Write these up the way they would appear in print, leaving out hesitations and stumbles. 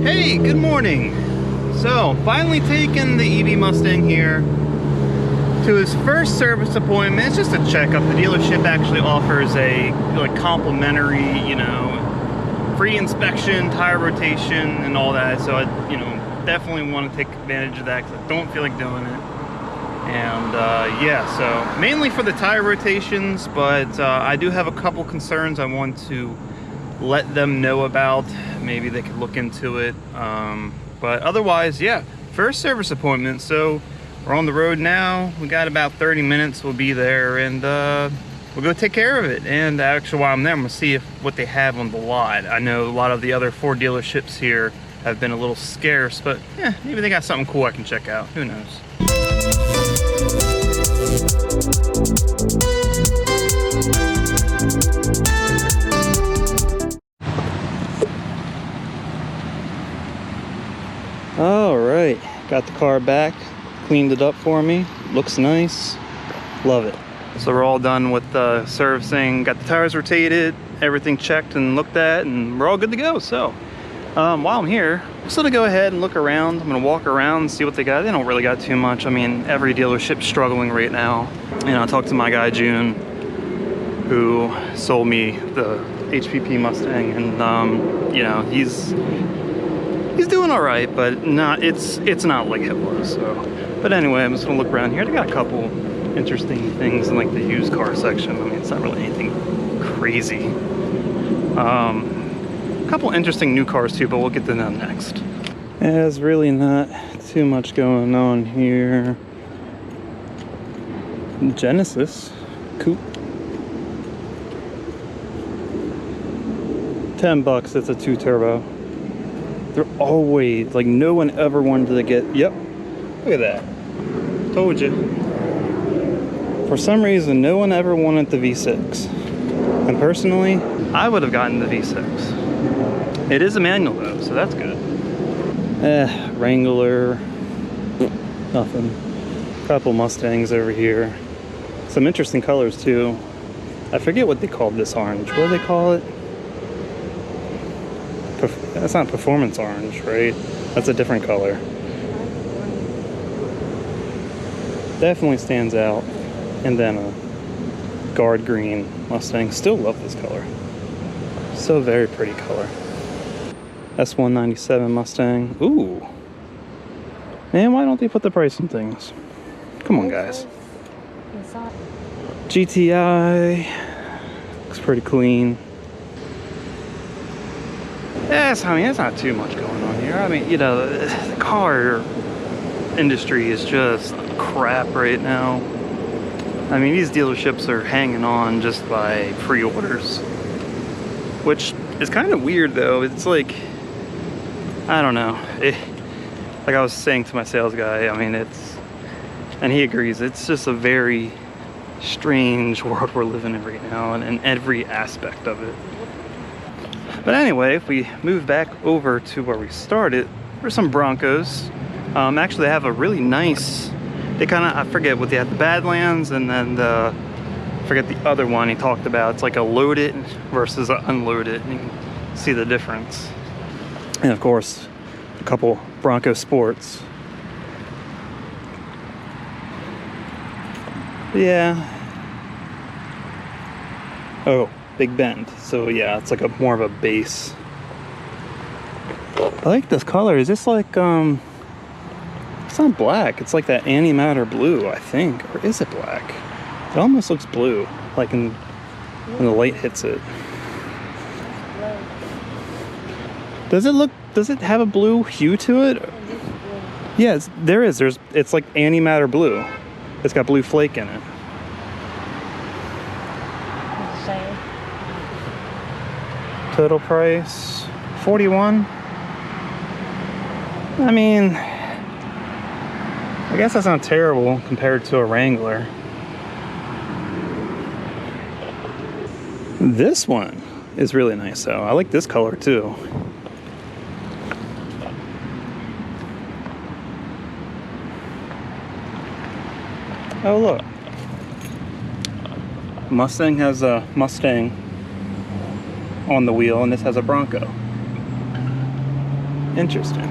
Hey, good morning. So, finally taking the EV Mustang here to his first service appointment. It's just a checkup. The dealership actually offers a complimentary, free inspection, tire rotation, and all that. So I, definitely want to take advantage of that because I don't feel like doing it. And yeah, so mainly for the tire rotations, but I do have a couple concerns I want to let them know about. Maybe they could look into it. But otherwise, yeah, first service appointment. So we're on the road now. We got about 30 minutes. We'll be there, and we'll go take care of it. And actually, while I'm there, I'm gonna see what they have on the lot. I know a lot of the other Ford dealerships here have been a little scarce, but yeah, maybe they got something cool I can check out. Who knows? All right, got the car back, cleaned it up for me. Looks nice, love it. So we're all done with the servicing, got the tires rotated, everything checked and looked at, and we're all good to go. So while I'm here, I'm just gonna go ahead and look around. I'm gonna walk around and see what they got. They don't really got too much. I mean, every dealership's struggling right now. I talked to my guy June, who sold me the HPP Mustang, and he's doing all right, but it's not like it was. So, but anyway, I'm just gonna look around here. They got a couple interesting things in like the used car section. I mean, it's not really anything crazy. A couple interesting new cars too, but we'll get to them next. There's really not too much going on here. Genesis coupe, $10. It's a 2 turbo. They're always like, no one ever wanted to get. Yep, look at that. Told you. For some reason, no one ever wanted the V6, and personally, I would have gotten the V6. It is a manual though, so that's good. Wrangler, nothing. Couple Mustangs over here. Some interesting colors too. I forget what they called this orange. What do they call it? That's not performance orange, right? That's a different color. Definitely stands out. And then a guard green Mustang. Still love this color. So very pretty color. S197 Mustang. Ooh. Man, why don't they put the price on things? Come on, guys. GTI. Looks pretty clean. Yes, I mean, it's not too much going on here. I mean, the car industry is just crap right now. I mean, these dealerships are hanging on just by pre-orders, which is kind of weird though. It's like, I don't know. Like I was saying to my sales guy, I mean, and he agrees, it's just a very strange world we're living in right now, and in every aspect of it. But anyway, if we move back over to where we started, there's some Broncos. Actually, they have a really nice, I forget what they have, the Badlands, and then I forget the other one he talked about. It's like a loaded versus an unloaded, and you can see the difference. And of course, a couple Bronco Sports. Yeah. Oh. Big Bend, so yeah, it's like a more of a base. I like this color. Is this like it's not black, it's like that antimatter blue, I think, or is it black? It almost looks blue, like when the light hits it. Does it have a blue hue to it? Yeah, it's like antimatter blue. It's got blue flake in it. Total price $41. I mean, I guess that's not terrible compared to a Wrangler. This one is really nice though. I like this color too. Oh look, Mustang has a Mustang on the wheel, and this has a Bronco. Interesting.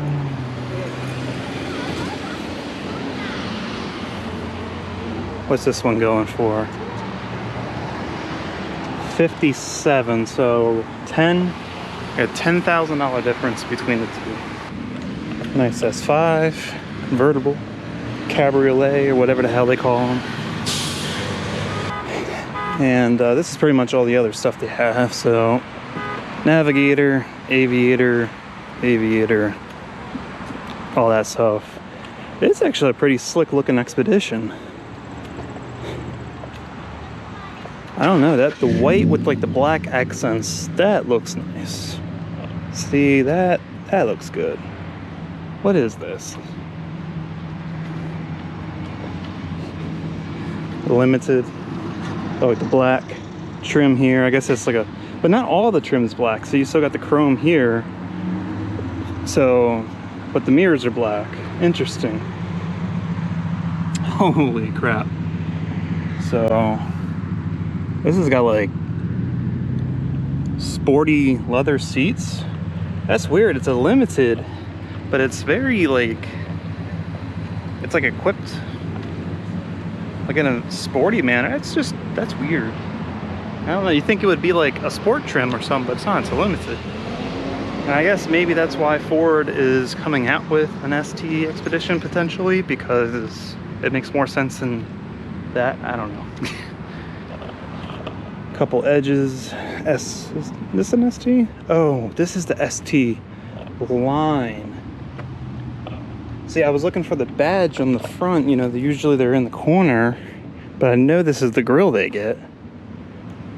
What's this one going for? 57, so 10, a $10,000 difference between the two. Nice S5, convertible, cabriolet, or whatever the hell they call them. And this is pretty much all the other stuff they have. So Navigator, Aviator, Aviator, all that stuff. It's actually a pretty slick looking Expedition. I don't know, that the white with like the black accents, that looks nice. See, that looks good. What is this? Limited. Oh, like the black trim here. I guess it's like a, but not all the trim is black. So you still got the chrome here. So, but the mirrors are black. Interesting. Holy crap. So, this has got like sporty leather seats. That's weird. It's a limited, but it's very like, it's like equipped like in a sporty manner. It's just, that's weird. I don't know, you think it would be like a sport trim or something, but it's not, it's a limited. And I guess maybe that's why Ford is coming out with an ST Expedition potentially, because it makes more sense than that. I don't know. Couple edges. Is this an ST? Oh, this is the ST line. See, I was looking for the badge on the front. You know, usually they're in the corner, but I know this is the grill they get.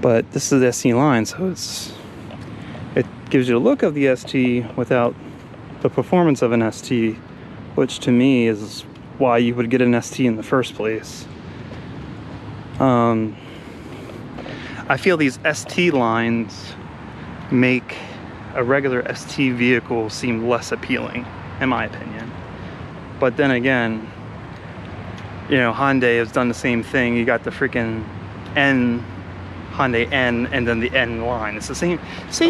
But this is the ST line, so it gives you a look of the ST without the performance of an ST, which to me is why you would get an ST in the first place. I feel these ST lines make a regular ST vehicle seem less appealing, in my opinion. But then again, you know, Hyundai has done the same thing. You got the freaking N, Hyundai N, and then the N line. It's the same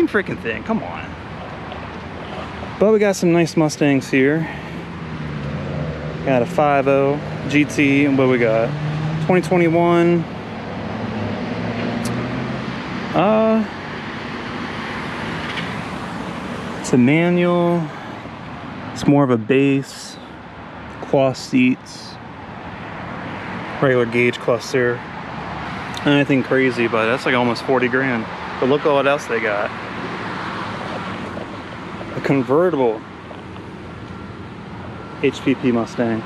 freaking thing. Come on. But we got some nice Mustangs here. Got a 5.0 GT, and what we got? 2021. It's a manual. It's more of a base. Cloth seats. Regular gauge cluster. Anything crazy, but that's like almost 40 grand. But look at what else they got. A convertible HPP Mustang.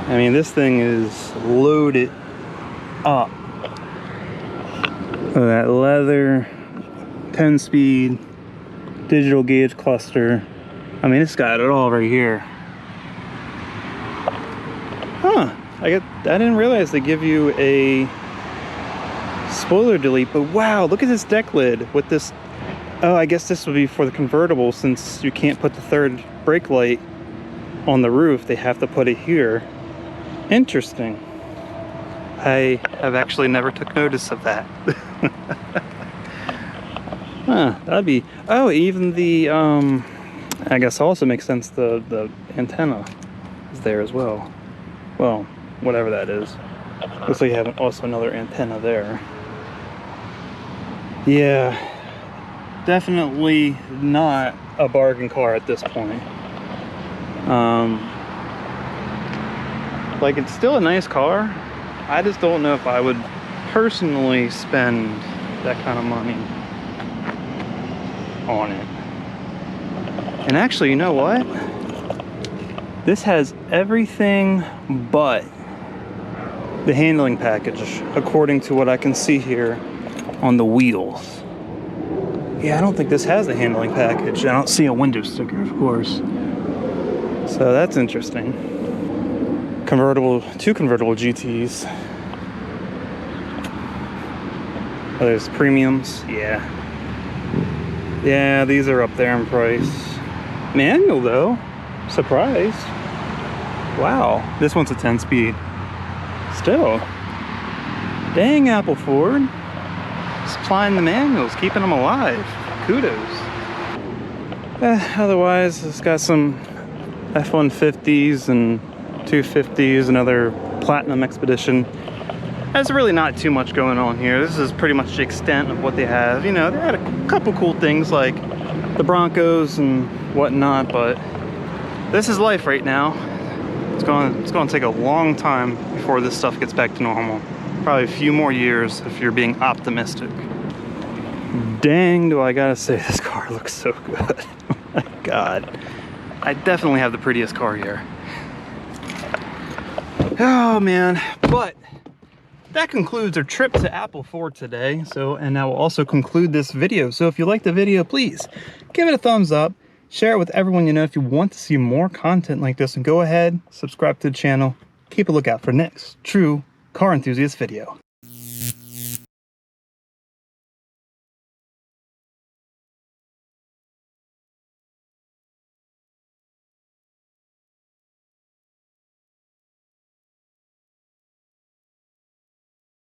I mean, this thing is loaded up. Oh, that leather, 10-speed, digital gauge cluster. I mean, it's got it all right here. Huh, I didn't realize they give you a spoiler delete, but wow, look at this deck lid with this. Oh, I guess this would be for the convertible, since you can't put the third brake light on the roof. They have to put it here. Interesting. I have actually never took notice of that. Huh, that'd be, oh, even the, I guess also makes sense, the antenna is there as well. Well, whatever that is. Looks like you have also another antenna there. Yeah, definitely not a bargain car at this point. Like, it's still a nice car. I just don't know if I would personally spend that kind of money on it. And actually, you know what? This has everything but the handling package, according to what I can see here on the wheels. Yeah, I don't think this has a handling package. I don't see a window sticker, of course. So that's interesting. Two convertible GTs. Oh, there's premiums. Yeah. Yeah, these are up there in price. Manual though. Surprised. Wow. This one's a 10-speed. Still. Dang, Apple Ford. Supplying the manuals, keeping them alive. Kudos. Otherwise, it's got some F-150s and 250s, another Platinum Expedition. There's really not too much going on here. This is pretty much the extent of what they have. You know, they had a couple cool things like the Broncos and whatnot, but this is life right now. It's going to take a long time before this stuff gets back to normal. Probably a few more years if you're being optimistic. Dang, do I gotta say, this car looks so good. Oh my God. I definitely have the prettiest car here. Oh man, but that concludes our trip to Apple for today. And that will also conclude this video. So if you liked the video, please give it a thumbs up, share it with everyone you know if you want to see more content like this, and go ahead, subscribe to the channel, keep a lookout for next true car enthusiast video.